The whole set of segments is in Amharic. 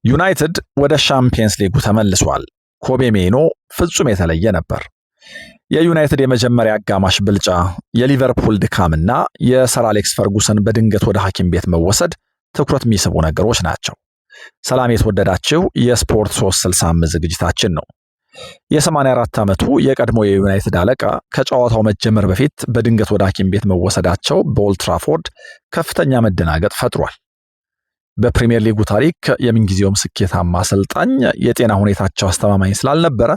ዩናይትድ ወደ ሻምፒየንስ ሊጉ ተመልሷል። ኮቤ ሜኖ ፍጹም የተለየ ነበር። የዩናይትድ የመጀመሪያ አጋማሽ ብልጫ፣ የሊቨርፑል ድካምና የሰር አሌክስ ፈርጉሰን በድንገት ወደ ሐኪም ቤት መወሰድ ትኩረት የሚስቡ ነገሮች ናቸው። ሰላም የተወደዳችሁ የስፖርት 365 ዝግጅታችን ነው። የ84 ዓመቱ የቀድሞ የዩናይትድ አለቃ ከጨዋታው መጀመር በፊት በድንገት ወደ ሐኪም ቤት መወሰዳቸው በኦልድ ትራፎርድ ከፍተኛ መደናገጥ ፈጥሯል። በፕሪሚየር ሊጉ ታሪክ የምንጊዜውም ስኬታማ አሰልጣኝ የጤና ሁኔታቸው አስተማማኝ ስላልነበረ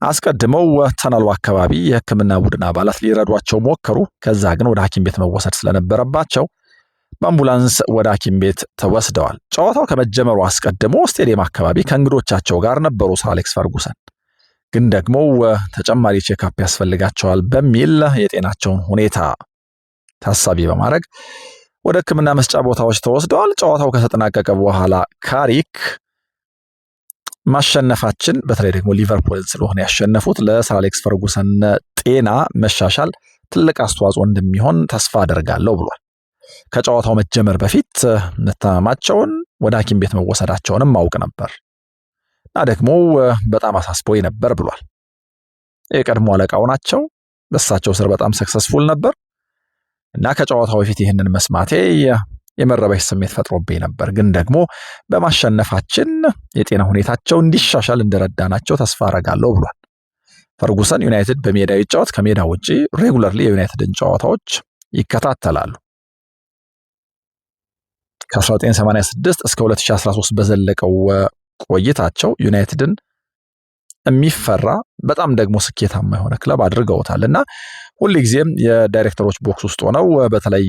አስቀድመው ተናሉ አካባቢ የሕክምና ቡድን አባላት ሊረዷቸው ሞከሩ። ከዛ ግን ወደ ሐኪም ቤት መወሰድ ስለነበረባቸው በአምቡላንስ ወደ ሐኪም ቤት ተወስደዋል። ጨዋታው ከመጀመሩ አስቀድሞ ስቴዲየም አካባቢ ከእንግዶቻቸው ጋር ነበሩ ሰር አሌክስ ፈርጉሰን። ግን ደግሞ ተጨማሪ ቼክአፕ ያስፈልጋቸዋል በሚል የጤናቸውን ሁኔታ ታሳቢ በማድረግ ወደ ሕክምና መስጫ ቦታዎች ተወስደዋል። ጨዋታው ከተጠናቀቀ በኋላ ካሪክ ማሸነፋችን በተለይ ደግሞ ሊቨርፑል ስለሆነ ያሸነፉት ለሰር አሌክስ ፈርጉሰን ጤና መሻሻል ትልቅ አስተዋጽኦ እንደሚሆን ተስፋ አደርጋለሁ ብሏል። ከጨዋታው መጀመር በፊት መታመማቸውን ወደ ሐኪም ቤት መወሰዳቸውንም ማውቅ ነበር እና ደግሞ በጣም አሳስቦኝ ነበር ብሏል። የቀድሞ አለቃው ናቸው። በእሳቸው ስር በጣም ሰክሰስፉል ነበር እና ከጨዋታው በፊት ይህንን መስማቴ የመረበሽ ስሜት ፈጥሮብኝ ነበር። ግን ደግሞ በማሸነፋችን የጤና ሁኔታቸው እንዲሻሻል እንደረዳናቸው ተስፋ አረጋለሁ ብሏል። ፈርጉሰን ዩናይትድ በሜዳ ይጫወት ከሜዳ ውጪ ሬጉላርሊ የዩናይትድን ጨዋታዎች ይከታተላሉ። ከ1986 እስከ 2013 በዘለቀው ቆይታቸው ዩናይትድን የሚፈራ በጣም ደግሞ ስኬታማ የሆነ ክለብ አድርገውታል እና ሁልጊዜም የዳይሬክተሮች ቦክስ ውስጥ ሆነው በተለይ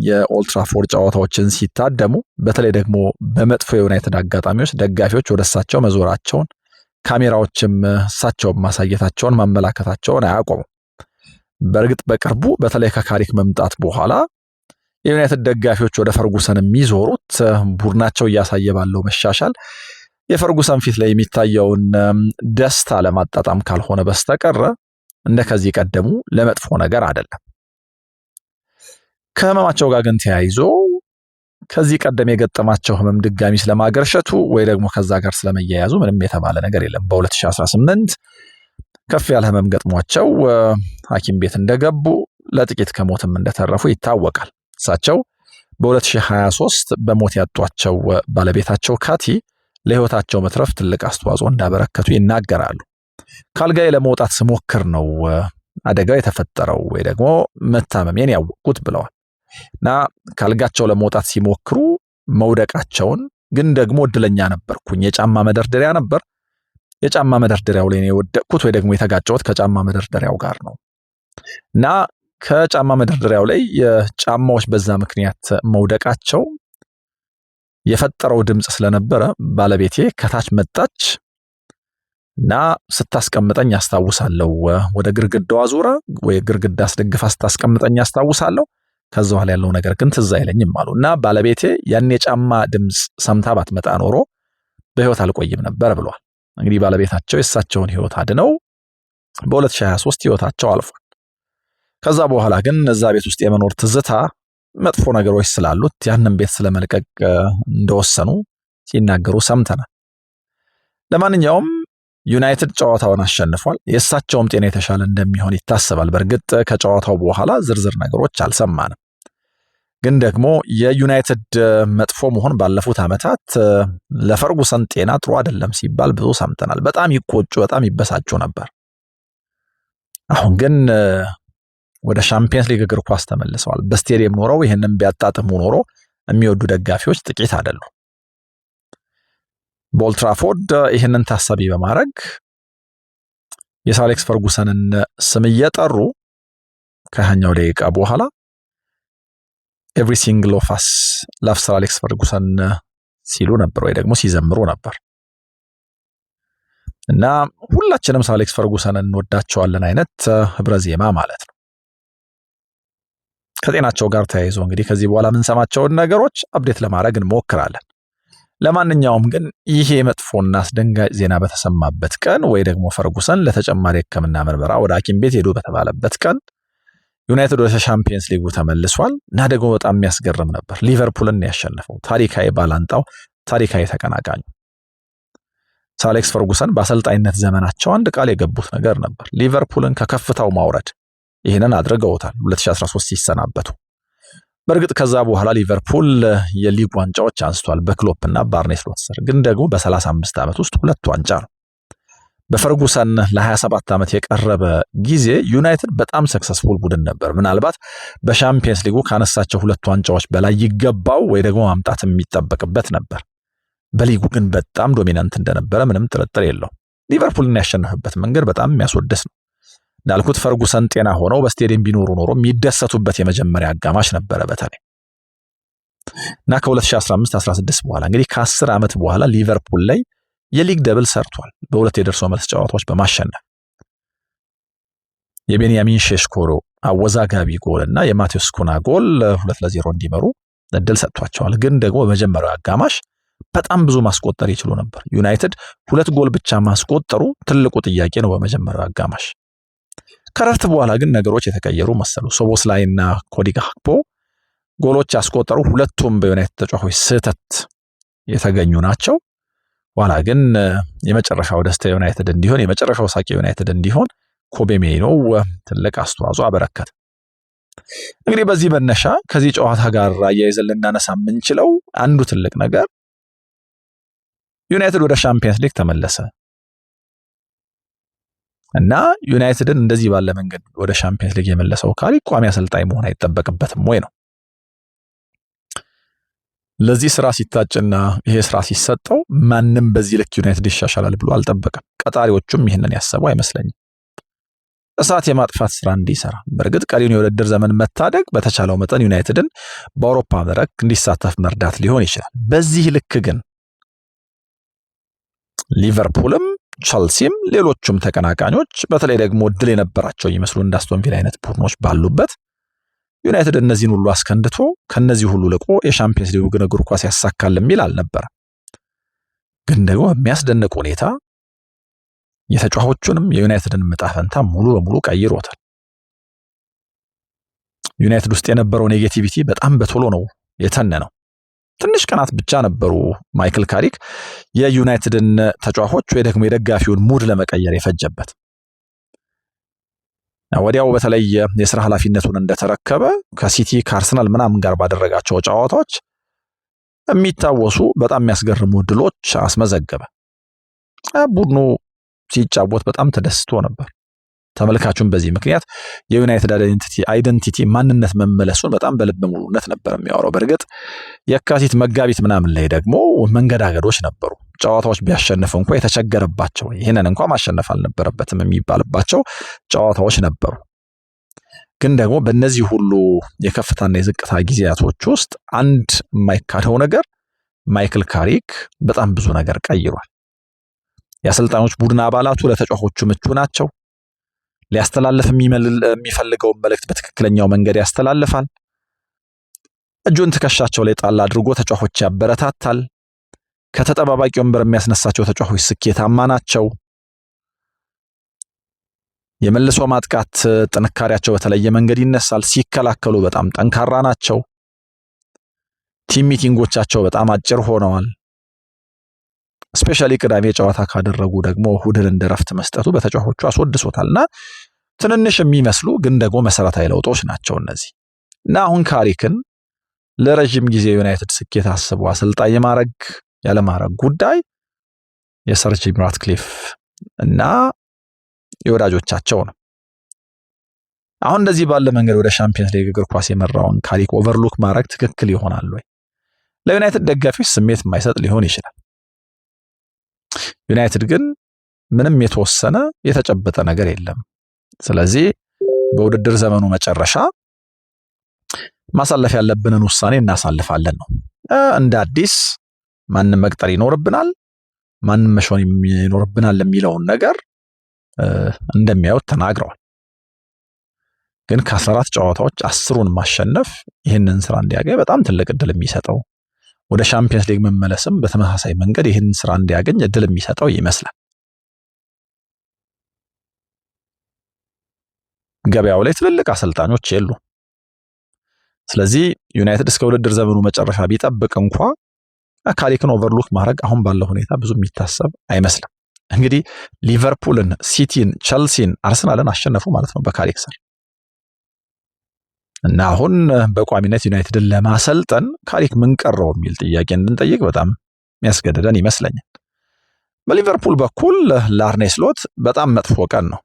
የኦልድ ትራፎርድ ጨዋታዎችን ሲታደሙ በተለይ ደግሞ በመጥፎ የዩናይትድ አጋጣሚዎች ደጋፊዎች ወደ እሳቸው መዞራቸውን ካሜራዎችም እሳቸውን ማሳየታቸውን ማመላከታቸውን አያቆሙም። በእርግጥ በቅርቡ በተለይ ከካሪክ መምጣት በኋላ የዩናይትድ ደጋፊዎች ወደ ፈርጉሰን የሚዞሩት ቡድናቸው እያሳየ ባለው መሻሻል የፈርጉሰን ፊት ላይ የሚታየውን ደስታ ለማጣጣም ካልሆነ በስተቀር እንደ ከዚህ ቀደሙ ለመጥፎ ነገር አይደለም። ከህመማቸው ጋር ግን ተያይዞ ከዚህ ቀደም የገጠማቸው ህመም ድጋሚ ስለማገርሸቱ ወይ ደግሞ ከዛ ጋር ስለመያያዙ ምንም የተባለ ነገር የለም። በ2018 ከፍ ያለ ህመም ገጥሟቸው ሐኪም ቤት እንደገቡ ለጥቂት ከሞትም እንደተረፉ ይታወቃል። እሳቸው በ2023 በሞት ያጧቸው ባለቤታቸው ካቲ ለህይወታቸው መትረፍ ትልቅ አስተዋጽኦ እንዳበረከቱ ይናገራሉ። ካልጋዬ ለመውጣት ስሞክር ነው አደጋው የተፈጠረው ወይ ደግሞ መታመሜን ያወቅኩት ብለዋል እና ካልጋቸው ለመውጣት ሲሞክሩ መውደቃቸውን ግን ደግሞ እድለኛ ነበርኩኝ፣ የጫማ መደርደሪያ ነበር፣ የጫማ መደርደሪያው ላይ ነው የወደቅኩት ወይ ደግሞ የተጋጨሁት ከጫማ መደርደሪያው ጋር ነው እና ከጫማ መደርደሪያው ላይ የጫማዎች በዛ ምክንያት መውደቃቸው የፈጠረው ድምጽ ስለነበረ ባለቤቴ ከታች መጣች እና ስታስቀምጠኝ አስታውሳለሁ። ወደ ግርግዳዋ ዙራ ወይ ግርግዳ አስደግፋ ስታስቀምጠኝ አስታውሳለሁ። ከዛ በኋላ ያለው ነገር ግን ትዝ አይለኝም አሉ እና ባለቤቴ ያን የጫማ ድምጽ ሰምታ ባትመጣ ኖሮ በህይወት አልቆይም ነበር ብሏል። እንግዲህ ባለቤታቸው የእሳቸውን ህይወት አድነው በ2023 ህይወታቸው አልፏል። ከዛ በኋላ ግን እዛ ቤት ውስጥ የመኖር ትዝታ መጥፎ ነገሮች ስላሉት ያንን ቤት ስለመልቀቅ እንደወሰኑ ሲናገሩ ሰምተናል። ለማንኛውም ዩናይትድ ጨዋታውን አሸንፏል። የእሳቸውም ጤና የተሻለ እንደሚሆን ይታሰባል። በእርግጥ ከጨዋታው በኋላ ዝርዝር ነገሮች አልሰማንም። ግን ደግሞ የዩናይትድ መጥፎ መሆን ባለፉት ዓመታት ለፈርጉሰን ጤና ጥሩ አይደለም ሲባል ብዙ ሰምተናል። በጣም ይቆጩ፣ በጣም ይበሳጩ ነበር። አሁን ግን ወደ ሻምፒየንስ ሊግ እግር ኳስ ተመልሰዋል። በስቴዲየም ኖረው ይህንን ቢያጣጥሙ ኖሮ የሚወዱ ደጋፊዎች ጥቂት አይደሉም። በኦልድ ትራፎርድ ይህንን ታሳቢ በማድረግ የሰር አሌክስ ፈርጉሰንን ስም እየጠሩ ከኛው ደቂቃ በኋላ ኤቭሪ ሲንግል ኦፍ አስ ላቭ ሰር አሌክስ ፈርጉሰን ሲሉ ነበር ወይ ደግሞ ሲዘምሩ ነበር እና ሁላችንም ሰር አሌክስ ፈርጉሰንን እንወዳቸዋለን አይነት ህብረ ዜማ ማለት ነው። ከጤናቸው ጋር ተያይዞ እንግዲህ ከዚህ በኋላ የምንሰማቸውን ነገሮች አፕዴት ለማድረግ እንሞክራለን። ለማንኛውም ግን ይሄ መጥፎና አስደንጋጭ ዜና በተሰማበት ቀን ወይ ደግሞ ፈርጉሰን ለተጨማሪ ሕክምና ምርመራ ወደ ሐኪም ቤት ሄዱ በተባለበት ቀን ዩናይትድ ወደ ሻምፒየንስ ሊጉ ተመልሷል እና ደግሞ በጣም የሚያስገርም ነበር። ሊቨርፑልን ያሸነፈው ታሪካዊ ባላንጣው፣ ታሪካዊ ተቀናቃኙ ሰር አሌክስ ፈርጉሰን በአሰልጣኝነት ዘመናቸው አንድ ቃል የገቡት ነገር ነበር፣ ሊቨርፑልን ከከፍታው ማውረድ። ይህንን አድርገውታል 2013 ሲሰናበቱ። በእርግጥ ከዛ በኋላ ሊቨርፑል የሊግ ዋንጫዎች አንስቷል በክሎፕና በአርኔ ስሎት ስር፣ ግን ደግሞ በ35 ዓመት ውስጥ 2 ዋንጫ ነው። በፈርጉሰን ለ27 ዓመት የቀረበ ጊዜ ዩናይትድ በጣም ሰክሰስፉል ቡድን ነበር። ምናልባት በሻምፒየንስ ሊጉ ካነሳቸው 2 ዋንጫዎች በላይ ይገባው ወይ ደግሞ ማምጣት የሚጠበቅበት ነበር። በሊጉ ግን በጣም ዶሚናንት እንደነበረ ምንም ጥርጥር የለው። ሊቨርፑልን ያሸነፈበት መንገድ በጣም የሚያስወድስ ነው። እንዳልኩት ፈርጉሰን ጤና ሆነው በስቴዲየም ቢኖሩ ኖሮ የሚደሰቱበት የመጀመሪያ አጋማሽ ነበረ በተለይ እና ከ2015-16 በኋላ እንግዲህ ከ10 ዓመት በኋላ ሊቨርፑል ላይ የሊግ ደብል ሰርቷል በ2 የደርሶ መልስ ጨዋታዎች በማሸነፍ የቤንያሚን ሼሽኮ አወዛጋቢ ጎል እና የማቴዎስ ኩና ጎል 2-0 እንዲመሩ እድል ሰጥቷቸዋል። ግን ደግሞ በመጀመሪያው አጋማሽ በጣም ብዙ ማስቆጠር ይችሉ ነበር። ዩናይትድ 2 ጎል ብቻ ማስቆጠሩ ትልቁ ጥያቄ ነው በመጀመሪያው አጋማሽ። ከረፍት በኋላ ግን ነገሮች የተቀየሩ መሰሉ። ሶቦስላይና ኮዲ ጋክፖ ጎሎች ያስቆጠሩ፣ ሁለቱም በዩናይትድ ተጫዋቾች ስህተት የተገኙ ናቸው። ኋላ ግን የመጨረሻው ደስታ ዩናይትድ እንዲሆን፣ የመጨረሻው ሳቂ ዩናይትድ እንዲሆን ኮቤ ሜይኖ ትልቅ አስተዋጽኦ አበረከተ። እንግዲህ በዚህ መነሻ ከዚህ ጨዋታ ጋር አያይዘን ልናነሳ የምንችለው አንዱ ትልቅ ነገር ዩናይትድ ወደ ሻምፒየንስ ሊግ ተመለሰ እና ዩናይትድን እንደዚህ ባለ መንገድ ወደ ሻምፒየንስ ሊግ የመለሰው ካሊ ቋሚ አሰልጣኝ መሆን አይጠበቅበትም ወይ ነው። ለዚህ ስራ ሲታጭና ይሄ ስራ ሲሰጠው ማንም በዚህ ልክ ዩናይትድ ይሻሻላል ብሎ አልጠበቀም። ቀጣሪዎቹም ይህንን ያሰቡ አይመስለኝም። እሳት የማጥፋት ስራ እንዲሰራ፣ በእርግጥ ቀሪውን የውድድር ዘመን መታደግ፣ በተቻለው መጠን ዩናይትድን በአውሮፓ መድረክ እንዲሳተፍ መርዳት ሊሆን ይችላል። በዚህ ልክ ግን ሊቨርፑልም ቸልሲም ሌሎቹም ተቀናቃኞች በተለይ ደግሞ እድል የነበራቸው ይመስሉ እንደ አስቶን ቪላ አይነት ቡድኖች ባሉበት ዩናይትድ እነዚህን ሁሉ አስከንድቶ ከነዚህ ሁሉ ልቆ የሻምፒየንስ ሊግ እግር ኳስ ያሳካል የሚል አልነበረ። ግን ደግሞ የሚያስደንቅ ሁኔታ የተጫዋቾቹንም የዩናይትድን ዕጣ ፈንታ ሙሉ በሙሉ ቀይሮታል። ዩናይትድ ውስጥ የነበረው ኔጌቲቪቲ በጣም በቶሎ ነው የተነነው። ትንሽ ቀናት ብቻ ነበሩ ማይክል ካሪክ የዩናይትድን ተጫዋቾች ወይ ደግሞ የደጋፊውን ሙድ ለመቀየር የፈጀበት። ወዲያው በተለይ የስራ ኃላፊነቱን እንደተረከበ ከሲቲ ከአርሰናል ምናምን ጋር ባደረጋቸው ጨዋታዎች የሚታወሱ በጣም የሚያስገርሙ ድሎች አስመዘገበ። ቡድኑ ሲጫወት በጣም ተደስቶ ነበር። ተመልካቹም በዚህ ምክንያት የዩናይትድ አይደንቲቲ ማንነት መመለሱን በጣም በልብ ሙሉነት ነበር የሚያወራው። በእርግጥ የካቲት መጋቢት ምናምን ላይ ደግሞ መንገዳገዶች ነበሩ። ጨዋታዎች ቢያሸንፍ እንኳ የተቸገረባቸው፣ ይህንን እንኳ ማሸነፍ አልነበረበትም የሚባልባቸው ጨዋታዎች ነበሩ። ግን ደግሞ በእነዚህ ሁሉ የከፍታና የዝቅታ ጊዜያቶች ውስጥ አንድ የማይካደው ነገር ማይክል ካሪክ በጣም ብዙ ነገር ቀይሯል። የአሰልጣኞች ቡድን አባላቱ ለተጫዋቾቹ ምቹ ናቸው። ሊያስተላልፍ የሚፈልገውን መልእክት በትክክለኛው መንገድ ያስተላልፋል። እጁን ትከሻቸው ላይ ጣል አድርጎ ተጫዋቾች ያበረታታል። ከተጠባባቂ ወንበር የሚያስነሳቸው ተጫዋቾች ስኬታማ ናቸው። የመልሶ ማጥቃት ጥንካሬያቸው በተለየ መንገድ ይነሳል። ሲከላከሉ በጣም ጠንካራ ናቸው። ቲም ሚቲንጎቻቸው በጣም አጭር ሆነዋል። ስፔሻሊ ቅዳሜ ጨዋታ ካደረጉ ደግሞ እሁድን እንደረፍት መስጠቱ በተጫዋቾቹ አስወድሶታልና ትንንሽ የሚመስሉ ግን ደግሞ መሰረታዊ ለውጦች ናቸው እነዚህ እና አሁን ካሪክን ለረጅም ጊዜ ዩናይትድ ስኬት አስቦ አሰልጣኝ ማድረግ ያለማድረግ ጉዳይ የሰር ጂም ራትክሊፍ እና የወዳጆቻቸው ነው። አሁን እንደዚህ ባለ መንገድ ወደ ሻምፒየንስ ሊግ እግር ኳስ የመራውን ካሪክ ኦቨርሉክ ማድረግ ትክክል ይሆናል ወይ? ለዩናይትድ ደጋፊዎች ስሜት የማይሰጥ ሊሆን ይችላል። ዩናይትድ ግን ምንም የተወሰነ የተጨበጠ ነገር የለም። ስለዚህ በውድድር ዘመኑ መጨረሻ ማሳለፍ ያለብንን ውሳኔ እናሳልፋለን ነው። እንደ አዲስ ማንም መቅጠር ይኖርብናል፣ ማንም መሾን ይኖርብናል የሚለውን ነገር እንደሚያዩት ተናግረዋል። ግን ከ14 ጨዋታዎች 10ን ማሸነፍ ይህንን ስራ እንዲያገኝ በጣም ትልቅ እድል የሚሰጠው፣ ወደ ሻምፒየንስ ሊግ መመለስም በተመሳሳይ መንገድ ይህንን ስራ እንዲያገኝ እድል የሚሰጠው ይመስላል። ገበያው ላይ ትልልቅ አሰልጣኞች የሉ። ስለዚህ ዩናይትድ እስከ ውድድር ዘመኑ መጨረሻ ቢጠብቅ እንኳ ካሪክን ኦቨርሉክ ማድረግ አሁን ባለው ሁኔታ ብዙ የሚታሰብ አይመስልም። እንግዲህ ሊቨርፑልን፣ ሲቲን፣ ቸልሲን፣ አርሰናልን አሸነፉ ማለት ነው በካሪክ ስር እና አሁን በቋሚነት ዩናይትድን ለማሰልጠን ካሪክ ምን ቀረው የሚል ጥያቄ እንድንጠይቅ በጣም የሚያስገድደን ይመስለኛል። በሊቨርፑል በኩል ለአርኔ ስሎት በጣም መጥፎ ቀን ነው።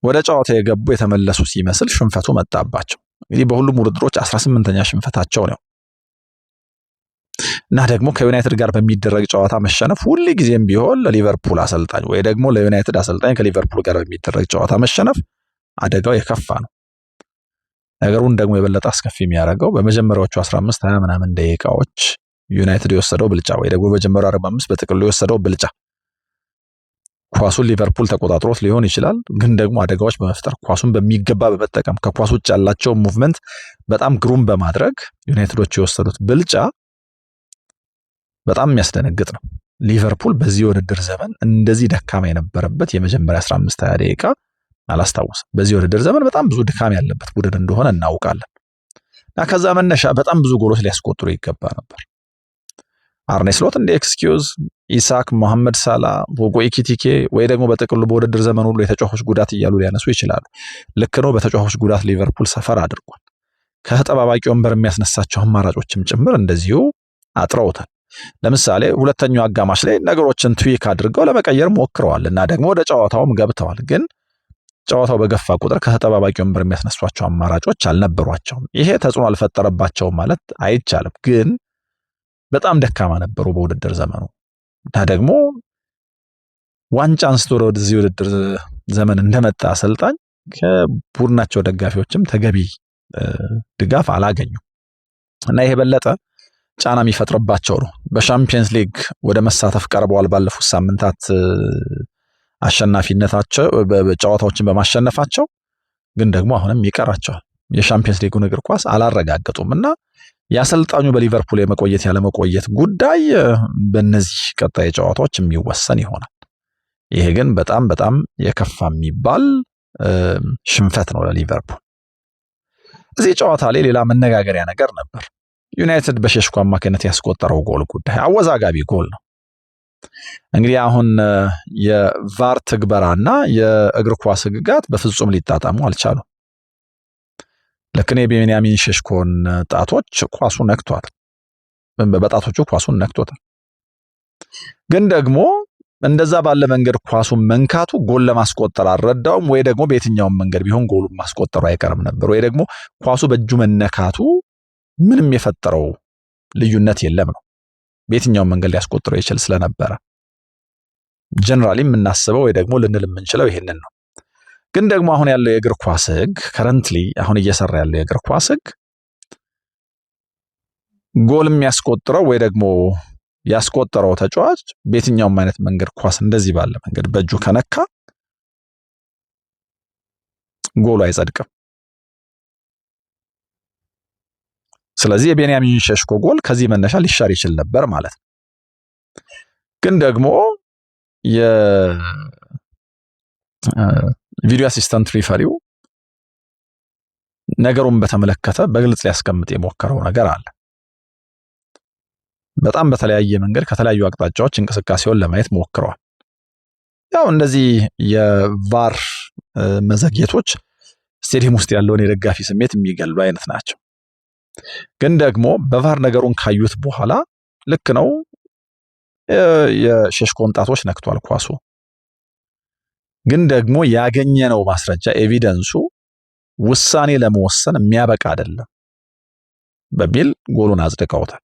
ወደ ጨዋታ የገቡ የተመለሱ ሲመስል ሽንፈቱ መጣባቸው። እንግዲህ በሁሉም ውድድሮች 18ኛ ሽንፈታቸው ነው እና ደግሞ ከዩናይትድ ጋር በሚደረግ ጨዋታ መሸነፍ ሁሉ ጊዜም ቢሆን ለሊቨርፑል አሰልጣኝ ወይ ደግሞ ለዩናይትድ አሰልጣኝ ከሊቨርፑል ጋር በሚደረግ ጨዋታ መሸነፍ አደጋው የከፋ ነው። ነገሩን ደግሞ የበለጠ አስከፊ የሚያደርገው በመጀመሪያዎቹ 15 20 ምናምን ደቂቃዎች ዩናይትድ የወሰደው ብልጫ ወይ ደግሞ በመጀመሪያው 45 በጥቅሉ የወሰደው ብልጫ ኳሱን ሊቨርፑል ተቆጣጥሮት ሊሆን ይችላል፣ ግን ደግሞ አደጋዎች በመፍጠር ኳሱን በሚገባ በመጠቀም ከኳስ ውጭ ያላቸው ሙቭመንት በጣም ግሩም በማድረግ ዩናይትዶች የወሰዱት ብልጫ በጣም የሚያስደነግጥ ነው። ሊቨርፑል በዚህ ውድድር ዘመን እንደዚህ ደካማ የነበረበት የመጀመሪያ 15 20 ደቂቃ አላስታውስም። በዚህ ውድድር ዘመን በጣም ብዙ ድካም ያለበት ቡድን እንደሆነ እናውቃለን እና ከዛ መነሻ በጣም ብዙ ጎሎች ሊያስቆጥሩ ይገባ ነበር። አርኔ ስሎት እንደ ኤክስኪውዝ ኢሳክ፣ መሐመድ ሳላ፣ ቦጎ ኢኪቲኬ ወይ ደግሞ በጥቅሉ በውድድር ዘመን ሁሉ የተጫዋቾች ጉዳት እያሉ ሊያነሱ ይችላሉ። ልክ ነው። በተጫዋቾች ጉዳት ሊቨርፑል ሰፈር አድርጓል። ከተጠባባቂ ወንበር የሚያስነሳቸው አማራጮችም ጭምር እንደዚሁ አጥረውታል። ለምሳሌ ሁለተኛው አጋማሽ ላይ ነገሮችን ትዊክ አድርገው ለመቀየር ሞክረዋል እና ደግሞ ወደ ጨዋታውም ገብተዋል። ግን ጨዋታው በገፋ ቁጥር ከተጠባባቂ ወንበር የሚያስነሷቸው አማራጮች አልነበሯቸውም። ይሄ ተጽዕኖ አልፈጠረባቸውም ማለት አይቻልም፣ ግን በጣም ደካማ ነበሩ በውድድር ዘመኑ እና ደግሞ ዋንጫ አንስቶ ወደዚህ ውድድር ዘመን እንደመጣ አሰልጣኝ ከቡድናቸው ደጋፊዎችም ተገቢ ድጋፍ አላገኙም እና ይሄ በለጠ ጫና የሚፈጥርባቸው ነው። በሻምፒየንስ ሊግ ወደ መሳተፍ ቀርበዋል። ባለፉት ሳምንታት አሸናፊነታቸው ጨዋታዎችን በማሸነፋቸው ግን ደግሞ አሁንም ይቀራቸዋል። የሻምፒየንስ ሊጉን እግር ኳስ አላረጋገጡም እና የአሰልጣኙ በሊቨርፑል የመቆየት ያለመቆየት ጉዳይ በእነዚህ ቀጣይ ጨዋታዎች የሚወሰን ይሆናል። ይሄ ግን በጣም በጣም የከፋ የሚባል ሽንፈት ነው ለሊቨርፑል። እዚህ ጨዋታ ላይ ሌላ መነጋገሪያ ነገር ነበር። ዩናይትድ በሼሽኮ አማካኝነት ያስቆጠረው ጎል ጉዳይ አወዛጋቢ ጎል ነው። እንግዲህ አሁን የቫር ትግበራና የእግር ኳስ ሕግጋት በፍጹም ሊጣጣሙ አልቻሉም። ለክኔ ቤንያሚን ሼሽኮን ጣቶች ኳሱ ነክቷል፣ በጣቶቹ ኳሱን ነክቶታል። ግን ደግሞ እንደዛ ባለ መንገድ ኳሱን መንካቱ ጎል ለማስቆጠር አልረዳውም፣ ወይ ደግሞ በየትኛውም መንገድ ቢሆን ጎሉን ማስቆጠሩ አይቀርም ነበር፣ ወይ ደግሞ ኳሱ በእጁ መነካቱ ምንም የፈጠረው ልዩነት የለም ነው። በየትኛውም መንገድ ሊያስቆጥረው ይችል ስለነበረ ጀነራሊ የምናስበው ወይ ደግሞ ልንል የምንችለው ይሄንን ነው። ግን ደግሞ አሁን ያለው የእግር ኳስ ሕግ ከረንትሊ አሁን እየሰራ ያለው የእግር ኳስ ሕግ ጎል የሚያስቆጥረው ወይ ደግሞ ያስቆጠረው ተጫዋች በየትኛውም አይነት መንገድ ኳስ እንደዚህ ባለ መንገድ በእጁ ከነካ ጎሉ አይጸድቅም። ስለዚህ የቤንያሚን ሼሽኮ ጎል ከዚህ መነሻ ሊሻር ይችል ነበር ማለት ነው። ግን ደግሞ የቪዲዮ አሲስታንት ሪፈሪው ነገሩን በተመለከተ በግልጽ ሊያስቀምጥ የሞከረው ነገር አለ። በጣም በተለያየ መንገድ ከተለያዩ አቅጣጫዎች እንቅስቃሴውን ለማየት ሞክረዋል። ያው እንደዚህ የቫር መዘግየቶች ስቴዲየም ውስጥ ያለውን የደጋፊ ስሜት የሚገሉ አይነት ናቸው። ግን ደግሞ በቫር ነገሩን ካዩት በኋላ ልክ ነው፣ የሼሽኮን ጣቶች ነክቷል ኳሱ። ግን ደግሞ ያገኘነው ማስረጃ ኤቪደንሱ ውሳኔ ለመወሰን የሚያበቃ አይደለም በሚል ጎሉን አጽድቀውታል።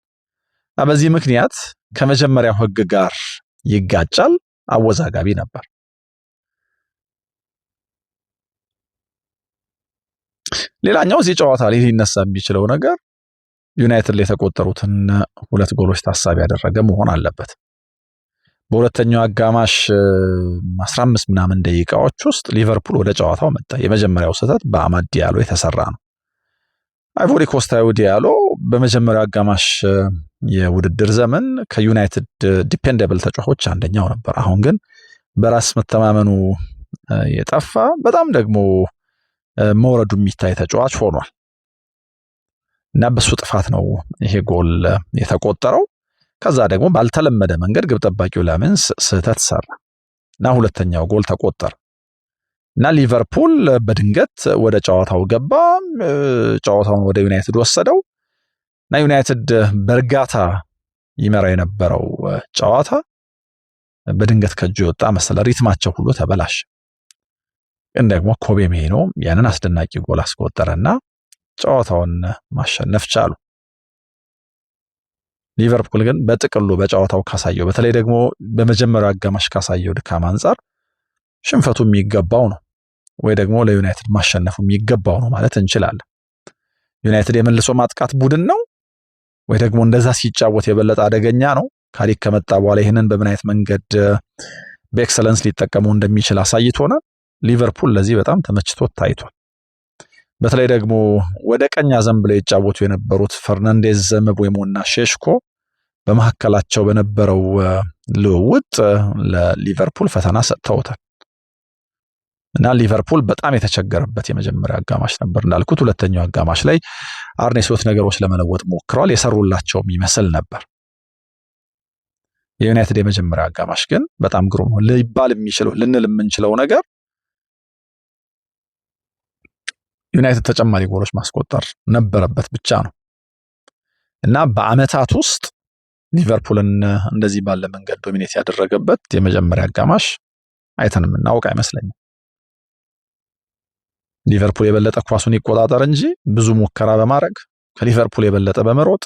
በዚህ ምክንያት ከመጀመሪያው ሕግ ጋር ይጋጫል፣ አወዛጋቢ ነበር። ሌላኛው እዚህ ጨዋታ ላይ ሊነሳ የሚችለው ነገር ዩናይትድ ላይ የተቆጠሩትን 2 ጎሎች ታሳቢ ያደረገ መሆን አለበት። በሁለተኛው አጋማሽ 15 ምናምን ደቂቃዎች ውስጥ ሊቨርፑል ወደ ጨዋታው መጣ። የመጀመሪያው ስህተት በአማድ ዲያሎ የተሰራ ነው። አይቮሪ ኮስታዊ ዲያሎ በመጀመሪያው አጋማሽ የውድድር ዘመን ከዩናይትድ ዲፔንደብል ተጫዋቾች አንደኛው ነበር። አሁን ግን በራስ መተማመኑ የጠፋ በጣም ደግሞ መውረዱ የሚታይ ተጫዋች ሆኗል እና በሱ ጥፋት ነው ይሄ ጎል የተቆጠረው። ከዛ ደግሞ ባልተለመደ መንገድ ግብ ጠባቂው ላሜንስ ስህተት ሰራ እና ሁለተኛው ጎል ተቆጠረ እና ሊቨርፑል በድንገት ወደ ጨዋታው ገባ። ጨዋታውን ወደ ዩናይትድ ወሰደው እና ዩናይትድ በእርጋታ ይመራ የነበረው ጨዋታ በድንገት ከእጁ የወጣ መሰለ። ሪትማቸው ሁሉ ተበላሽ። ግን ደግሞ ኮቤ ሜይኖ ያንን አስደናቂ ጎል አስቆጠረና ጨዋታውን ማሸነፍ ቻሉ። ሊቨርፑል ግን በጥቅሉ በጨዋታው ካሳየው በተለይ ደግሞ በመጀመሪያው አጋማሽ ካሳየው ድካም አንጻር ሽንፈቱ የሚገባው ነው ወይ ደግሞ ለዩናይትድ ማሸነፉ የሚገባው ነው ማለት እንችላለን። ዩናይትድ የመልሶ ማጥቃት ቡድን ነው ወይ ደግሞ እንደዛ ሲጫወት የበለጠ አደገኛ ነው። ካሪክ ከመጣ በኋላ ይህንን በምን አይነት መንገድ በኤክሰለንስ ሊጠቀመው እንደሚችል አሳይቶናል። ሊቨርፑል ለዚህ በጣም ተመችቶት ታይቷል። በተለይ ደግሞ ወደ ቀኝ አዘንብለው ይጫወቱ የነበሩት ፈርናንዴዝ፣ ምቤሞና ሼሽኮ በመካከላቸው በነበረው ልውውጥ ለሊቨርፑል ፈተና ሰጥተውታል እና ሊቨርፑል በጣም የተቸገረበት የመጀመሪያ አጋማሽ ነበር። እንዳልኩት ሁለተኛው አጋማሽ ላይ አርኔ ስሎት ነገሮች ለመለወጥ ሞክረዋል። የሰሩላቸውም ይመስል ነበር። የዩናይትድ የመጀመሪያ አጋማሽ ግን በጣም ግሩም ነው ሊባል የሚችለው ልንል የምንችለው ነገር ዩናይትድ ተጨማሪ ጎሎች ማስቆጠር ነበረበት ብቻ ነው እና በአመታት ውስጥ ሊቨርፑልን እንደዚህ ባለ መንገድ ዶሚኔት ያደረገበት የመጀመሪያ አጋማሽ አይተን የምናውቅ አይመስለኝም። ሊቨርፑል የበለጠ ኳሱን ይቆጣጠር እንጂ ብዙ ሙከራ በማድረግ ከሊቨርፑል የበለጠ በመሮጥ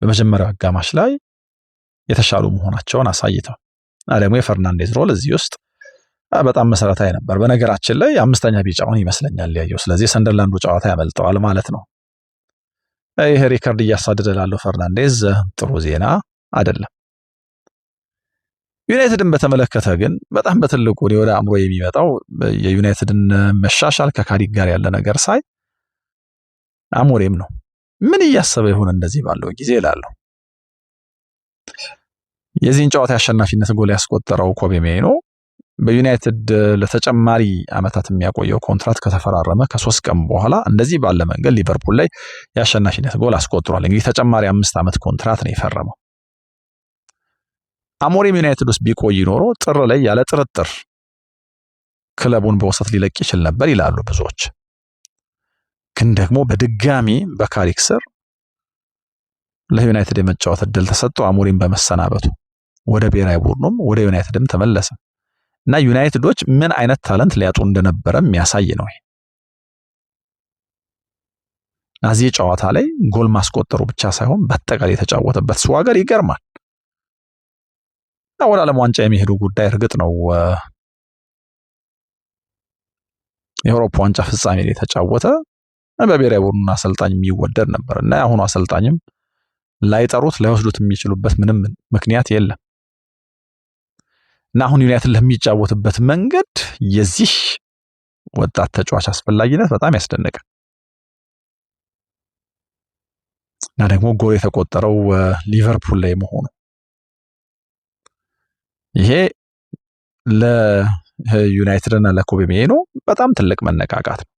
በመጀመሪያው አጋማሽ ላይ የተሻሉ መሆናቸውን አሳይተዋል። እና ደግሞ የፈርናንዴዝ ሮል እዚህ ውስጥ በጣም መሰረታዊ ነበር። በነገራችን ላይ አምስተኛ ቢጫውን ይመስለኛል ያየው። ስለዚህ ሰንደርላንዱ ጨዋታ ያመልጠዋል ማለት ነው። ይሄ ሪከርድ እያሳደደ ላለው ፈርናንዴዝ ጥሩ ዜና አይደለም። ዩናይትድን በተመለከተ ግን በጣም በትልቁ ወደ አእምሮ የሚመጣው የዩናይትድን መሻሻል ከካሪክ ጋር ያለ ነገር ሳይ አሞሪም ነው። ምን እያሰበ ይሆን እንደዚህ ባለው ጊዜ እላለሁ። የዚህን ጨዋታ አሸናፊነት ጎል ያስቆጠረው ኮቤ ሜይኖ በዩናይትድ ለተጨማሪ ዓመታት የሚያቆየው ኮንትራት ከተፈራረመ ከ3 ቀን በኋላ እንደዚህ ባለ መንገድ ሊቨርፑል ላይ የአሸናፊነት ጎል አስቆጥሯል። እንግዲህ ተጨማሪ 5 ዓመት ኮንትራት ነው የፈረመው። አሞሪም ዩናይትድ ውስጥ ቢቆይ ኖሮ ጥር ላይ ያለ ጥርጥር ክለቡን በውሰት ሊለቅ ይችል ነበር ይላሉ ብዙዎች። ግን ደግሞ በድጋሚ በካሪክ ስር ለዩናይትድ የመጫወት እድል ተሰጥቶ አሞሪም በመሰናበቱ ወደ ብሔራዊ ቡድኑም ወደ ዩናይትድም ተመለሰ እና ዩናይትዶች ምን አይነት ታለንት ሊያጡ እንደነበረ የሚያሳይ ነው። እዚህ ጨዋታ ላይ ጎል ማስቆጠሩ ብቻ ሳይሆን በአጠቃላይ የተጫወተበት ስዋገር ይገርማል። ወደ ዓለም ዋንጫ የሚሄዱ ጉዳይ እርግጥ ነው የአውሮፓ ዋንጫ ፍጻሜ ላይ የተጫወተ በብሔራዊ ቡድኑ አሰልጣኝ የሚወደድ ነበር እና አሁኑ አሰልጣኝም ላይጠሩት ላይወስዱት የሚችሉበት ምንም ምክንያት የለም እና አሁን ዩናይትድ ለሚጫወትበት መንገድ የዚህ ወጣት ተጫዋች አስፈላጊነት በጣም ያስደንቃል። እና ደግሞ ጎል የተቆጠረው ሊቨርፑል ላይ መሆኑ ይሄ ለዩናይትድ እና ለኮቤ ሜይኖ በጣም ትልቅ መነቃቃት ነው።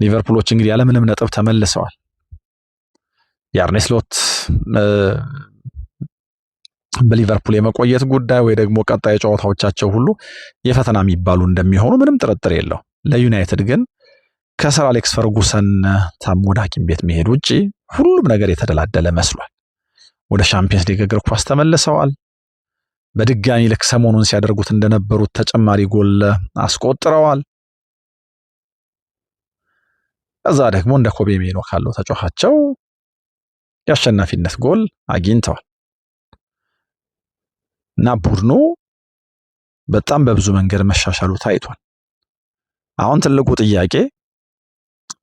ሊቨርፑሎች እንግዲህ ያለምንም ነጥብ ተመልሰዋል። የአርኔ ስሎት በሊቨርፑል የመቆየት ጉዳይ ወይ ደግሞ ቀጣይ ጨዋታዎቻቸው ሁሉ የፈተና የሚባሉ እንደሚሆኑ ምንም ጥርጥር የለው። ለዩናይትድ ግን ከሰር አሌክስ ፈርጉሰን ታሞ ወደ ሐኪም ቤት መሄድ ውጪ ሁሉም ነገር የተደላደለ መስሏል። ወደ ሻምፒየንስ ሊግ እግር ኳስ ተመልሰዋል። በድጋሚ ልክ ሰሞኑን ሲያደርጉት እንደነበሩት ተጨማሪ ጎል አስቆጥረዋል። ከዛ ደግሞ እንደ ኮቤ ሜይኖ ካለው ተጫዋቻቸው የአሸናፊነት ጎል አግኝተዋል እና ቡድኑ በጣም በብዙ መንገድ መሻሻሉ ታይቷል። አሁን ትልቁ ጥያቄ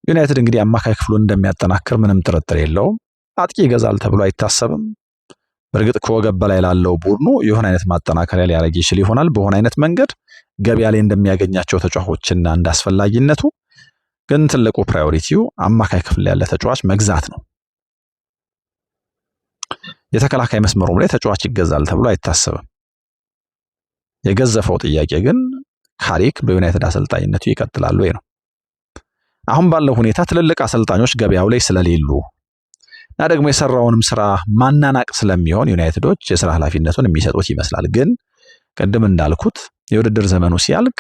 ዩናይትድ እንግዲህ አማካይ ክፍሉን እንደሚያጠናክር ምንም ጥርጥር የለውም። አጥቂ ይገዛል ተብሎ አይታሰብም። በእርግጥ ከወገብ በላይ ላለው ቡድኑ የሆነ አይነት ማጠናከሪያ ሊያደርግ ይችል ይሆናል በሆነ አይነት መንገድ ገበያ ላይ እንደሚያገኛቸው ተጫዋቾችና እንዳስፈላጊነቱ። ግን ትልቁ ፕራዮሪቲው አማካይ ክፍል ያለ ተጫዋች መግዛት ነው። የተከላካይ መስመሩም ላይ ተጫዋች ይገዛል ተብሎ አይታሰብም። የገዘፈው ጥያቄ ግን ካሪክ በዩናይትድ አሰልጣኝነቱ ይቀጥላል ወይ ነው። አሁን ባለው ሁኔታ ትልልቅ አሰልጣኞች ገበያው ላይ ስለሌሉ እና ደግሞ የሰራውንም ስራ ማናናቅ ስለሚሆን ዩናይትዶች የስራ ኃላፊነቱን የሚሰጡት ይመስላል። ግን ቅድም እንዳልኩት የውድድር ዘመኑ ሲያልቅ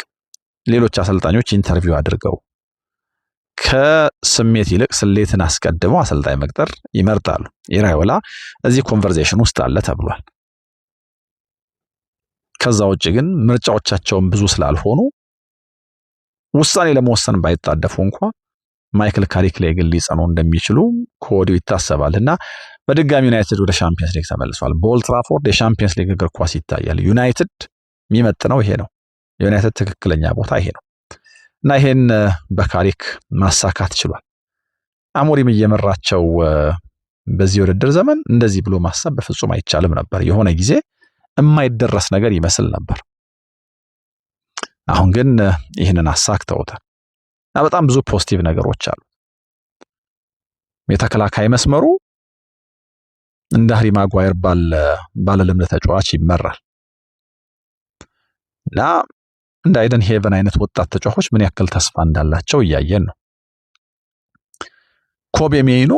ሌሎች አሰልጣኞች ኢንተርቪው አድርገው ከስሜት ይልቅ ስሌትን አስቀድመው አሰልጣኝ መቅጠር ይመርጣሉ። ኢራዮላ እዚህ ኮንቨርሴሽን ውስጥ አለ ተብሏል። ከዛ ውጭ ግን ምርጫዎቻቸውን ብዙ ስላልሆኑ ውሳኔ ለመወሰን ባይጣደፉ እንኳን ማይክል ካሪክ ላይ ግን ሊጸኑ እንደሚችሉ ከወዲሁ ይታሰባልና በድጋሚ ዩናይትድ ወደ ሻምፒየንስ ሊግ ተመልሷል። በኦልድ ትራፎርድ የሻምፒየንስ ሊግ እግር ኳስ ይታያል። ዩናይትድ የሚመጥነው ይሄ ነው። የዩናይትድ ትክክለኛ ቦታ ይሄ ነው እና ይሄን በካሪክ ማሳካት ችሏል። አሞሪም እየመራቸው በዚህ ውድድር ዘመን እንደዚህ ብሎ ማሰብ በፍጹም አይቻልም ነበር። የሆነ ጊዜ የማይደረስ ነገር ይመስል ነበር። አሁን ግን ይህንን አሳክተውታል እና በጣም ብዙ ፖዚቲቭ ነገሮች አሉ። የተከላካይ መስመሩ እንደ ሃሪ ማጓየር ባለ ልምድ ተጫዋች ይመራል እና እንደ አይደን ሄቨን አይነት ወጣት ተጫዋቾች ምን ያክል ተስፋ እንዳላቸው እያየን ነው። ኮቤ ሜይኖ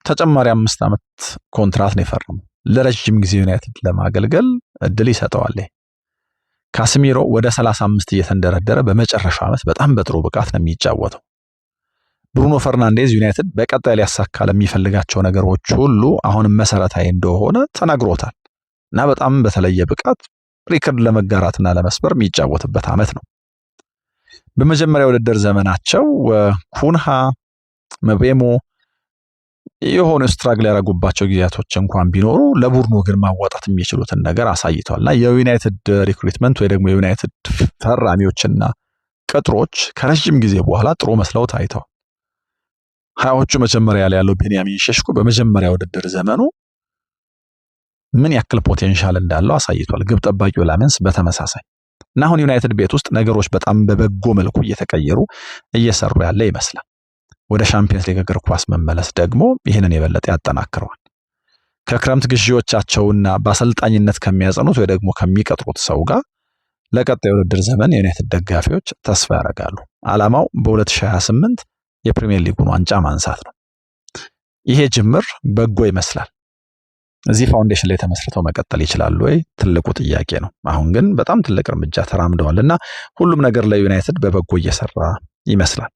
ተጨማሪ 5 ዓመት ኮንትራት ነው የፈረመው። ለረጅም ጊዜ ዩናይትድ ለማገልገል እድል ይሰጠዋል። ካስሚሮ ወደ 35 እየተንደረደረ በመጨረሻው ዓመት በጣም በጥሩ ብቃት ነው የሚጫወተው። ብሩኖ ፈርናንዴዝ ዩናይትድ በቀጣይ ሊያሳካ ለሚፈልጋቸው ነገሮች ሁሉ አሁንም መሰረታዊ እንደሆነ ተናግሮታል እና በጣም በተለየ ብቃት ሪከርድ ለመጋራትና ለመስበር የሚጫወትበት ዓመት ነው። በመጀመሪያ ውድድር ዘመናቸው ኩንሃ መቤሞ የሆነ ስትራግል ያደረጉባቸው ጊዜያቶች እንኳን ቢኖሩ ለቡድኑ ግን ማዋጣት የሚችሉትን ነገር አሳይተዋልና የዩናይትድ ሪክሩትመንት ወይ ደግሞ የዩናይትድ ፈራሚዎችና ቅጥሮች ከረጅም ጊዜ በኋላ ጥሩ መስለው ታይተዋል። ሀያዎቹ መጀመሪያ ላይ ያለው ቤንያሚን ሼሽኮ በመጀመሪያ ውድድር ዘመኑ ምን ያክል ፖቴንሻል እንዳለው አሳይቷል። ግብ ጠባቂው ላሜንስ በተመሳሳይ እና አሁን ዩናይትድ ቤት ውስጥ ነገሮች በጣም በበጎ መልኩ እየተቀየሩ እየሰሩ ያለ ይመስላል። ወደ ሻምፒየንስ ሊግ እግር ኳስ መመለስ ደግሞ ይህንን የበለጠ ያጠናክረዋል። ከክረምት ግዢዎቻቸውና በአሰልጣኝነት ከሚያጸኑት ወይ ደግሞ ከሚቀጥሩት ሰው ጋር ለቀጣይ ውድድር ዘመን የዩናይትድ ደጋፊዎች ተስፋ ያደርጋሉ። ዓላማው በ2028 የፕሪሚየር ሊጉን ዋንጫ ማንሳት ነው። ይሄ ጅምር በጎ ይመስላል። እዚህ ፋውንዴሽን ላይ ተመስርተው መቀጠል ይችላሉ ወይ? ትልቁ ጥያቄ ነው። አሁን ግን በጣም ትልቅ እርምጃ ተራምደዋልና ሁሉም ነገር ለዩናይትድ በበጎ እየሰራ ይመስላል።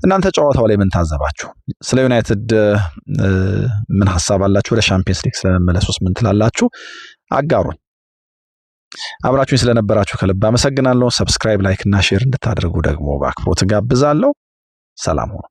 እናንተ ጨዋታው ላይ ምን ታዘባችሁ? ስለ ዩናይትድ ምን ሐሳብ አላችሁ? ወደ ሻምፒየንስ ሊግ ስለመመለሱስ ምን ትላላችሁ? አጋሩን። አብራችሁኝ ስለነበራችሁ ከልብ አመሰግናለሁ። ሰብስክራይብ፣ ላይክ እና ሼር እንድታደርጉ ደግሞ በአክብሮት ጋብዛለሁ። ሰላም ሁኑ።